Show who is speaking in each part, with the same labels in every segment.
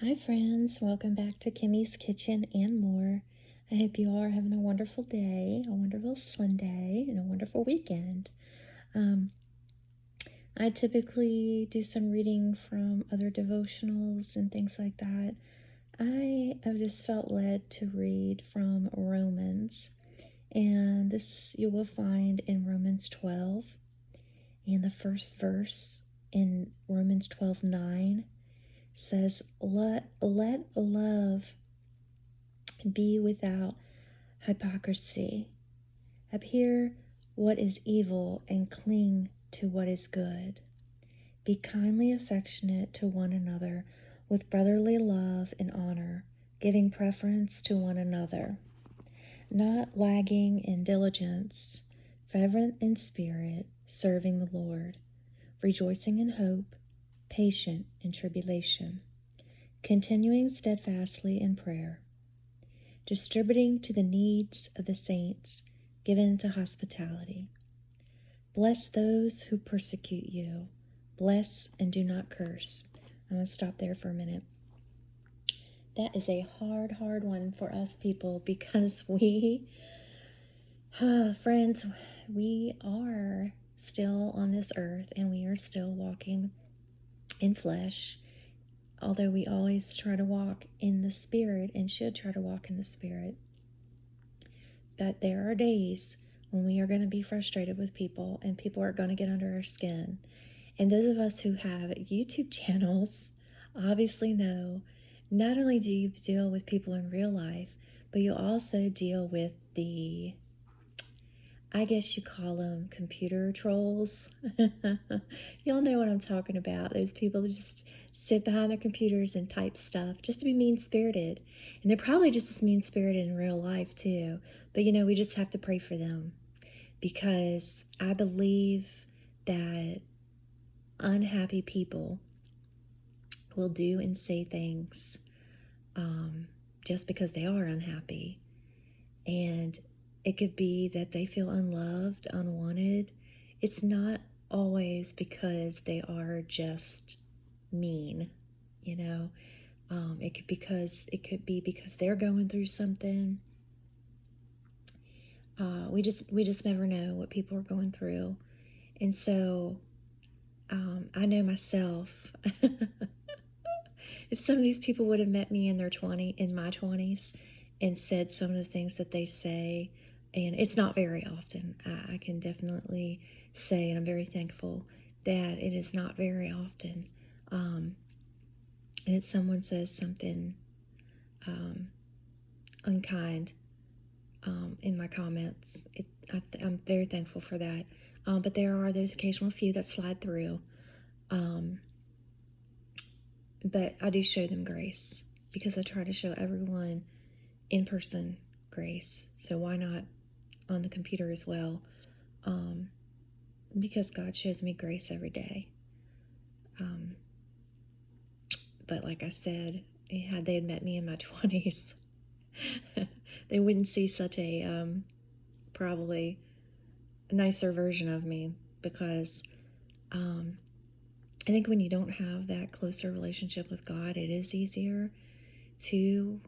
Speaker 1: Hi, friends. Welcome back to Kimmy's Kitchen and more. I hope you all are having a wonderful day, a wonderful Sunday, and a wonderful weekend. Um, I typically do some reading from other devotionals and things like that. I have just felt led to read from Romans, and this you will find in Romans 12, and the first verse in Romans 12:9 says, let love be without hypocrisy. Abhor what is evil and cling to what is good. Be kindly affectionate to one another with brotherly love and honor, giving preference to one another, not lagging in diligence, fervent in spirit, serving the Lord, rejoicing in hope, patient in tribulation, continuing steadfastly in prayer, distributing to the needs of the saints, given to hospitality. Bless those who persecute you. Bless and do not curse. I'm going to stop there for a minute. That is a hard one for us people because friends, we are still on this earth and we are still walking in flesh. Although we always try to walk in the Spirit and should try to walk in the Spirit. But there are days when we are going to be frustrated with people and people are going to get under our skin. And those of us who have YouTube channels obviously know not only do you deal with people in real life, but you also deal with the, I guess you call them computer trolls. Y'all know what I'm talking about. Those people that just sit behind their computers and type stuff just to be mean-spirited. And they're probably just as mean-spirited in real life too. But we just have to pray for them. Because I believe that unhappy people will do and say things just because they are unhappy. And it could be that they feel unloved, unwanted. It's not always because they are just mean, you know. It could be because they're going through something. We just never know what people are going through, and so I know myself. If some of these people would have met me in my 20s, and said some of the things that they say, and it's not very often. I can definitely say, and I'm very thankful that it is not very often. And if someone says something unkind in my comments, I'm very thankful for that. But there are those occasional few that slide through. But I do show them grace because I try to show everyone in person grace. So why not on the computer as well? Because God shows me grace every day. But like I said, had they met me in my 20s, they wouldn't see such a probably nicer version of me because I think when you don't have that closer relationship with God, it is easier to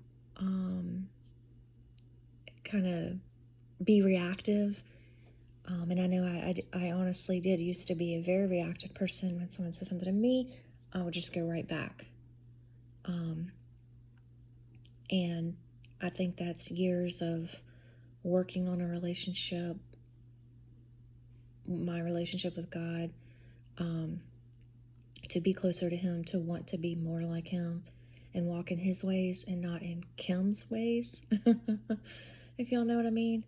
Speaker 1: kind of be reactive. And I know I honestly did used to be a very reactive person. When someone said something to me, I would just go right back. And I think that's years of working on a relationship, my relationship with God, to be closer to Him, to want to be more like Him and walk in His ways and not in Kim's ways, if y'all know what I mean.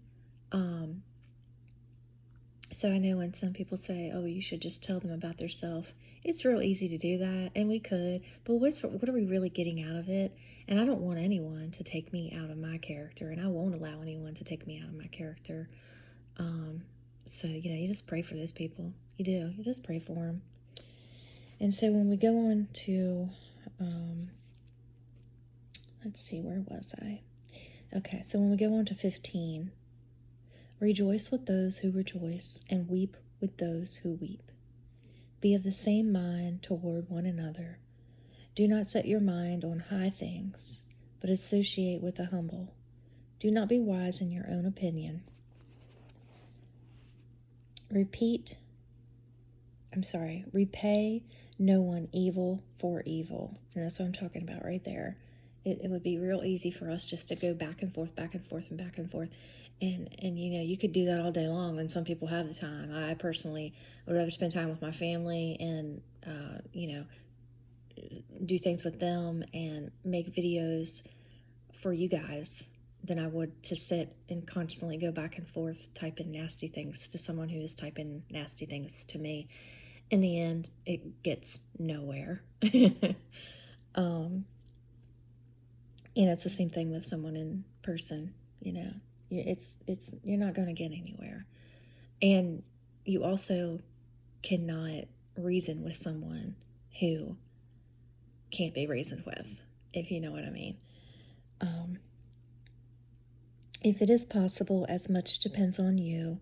Speaker 1: So I know when some people say, oh, you should just tell them about themselves, it's real easy to do that, and we could, but what are we really getting out of it? And I don't want anyone to take me out of my character, and I won't allow anyone to take me out of my character. So, you just pray for those people. You do. You just pray for them. And so when we go on to, let's see, where was I? Okay, so when we go on to 15, rejoice with those who rejoice and weep with those who weep. Be of the same mind toward one another. Do not set your mind on high things, but associate with the humble. Do not be wise in your own opinion. Repay no one evil for evil. And that's what I'm talking about right there. It would be real easy for us just to go back and forth, back and forth, and back and forth. And you could do that all day long, and some people have the time. I personally would rather spend time with my family and, do things with them and make videos for you guys than I would to sit and constantly go back and forth typing nasty things to someone who is typing nasty things to me. In the end, it gets nowhere. It's the same thing with someone in person. It's you're not going to get anywhere, and you also cannot reason with someone who can't be reasoned with, if you know what I mean. If it is possible, as much depends on you,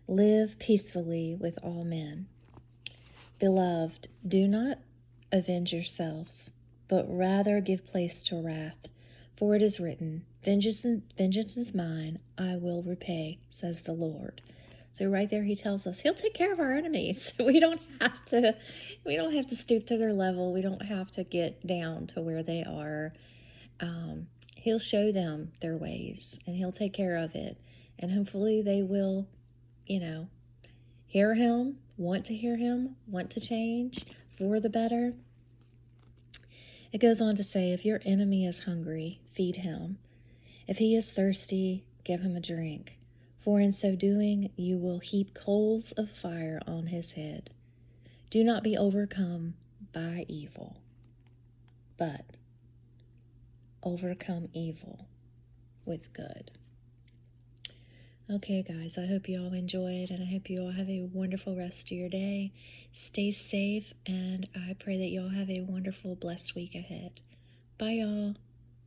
Speaker 1: live peacefully with all men. Beloved, do not avenge yourselves, but rather give place to wrath. For it is written, vengeance is mine, I will repay, says the Lord. So right there he tells us he'll take care of our enemies. We don't have to stoop to their level. We don't have to get down to where they are. He'll show them their ways, and he'll take care of it. And hopefully they will, hear him, want to change for the better. It goes on to say, if your enemy is hungry, feed him. If he is thirsty, give him a drink. For in so doing, you will heap coals of fire on his head. Do not be overcome by evil, but overcome evil with good. Okay, guys, I hope you all enjoyed, and I hope you all have a wonderful rest of your day. Stay safe, and I pray that you all have a wonderful, blessed week ahead. Bye, y'all.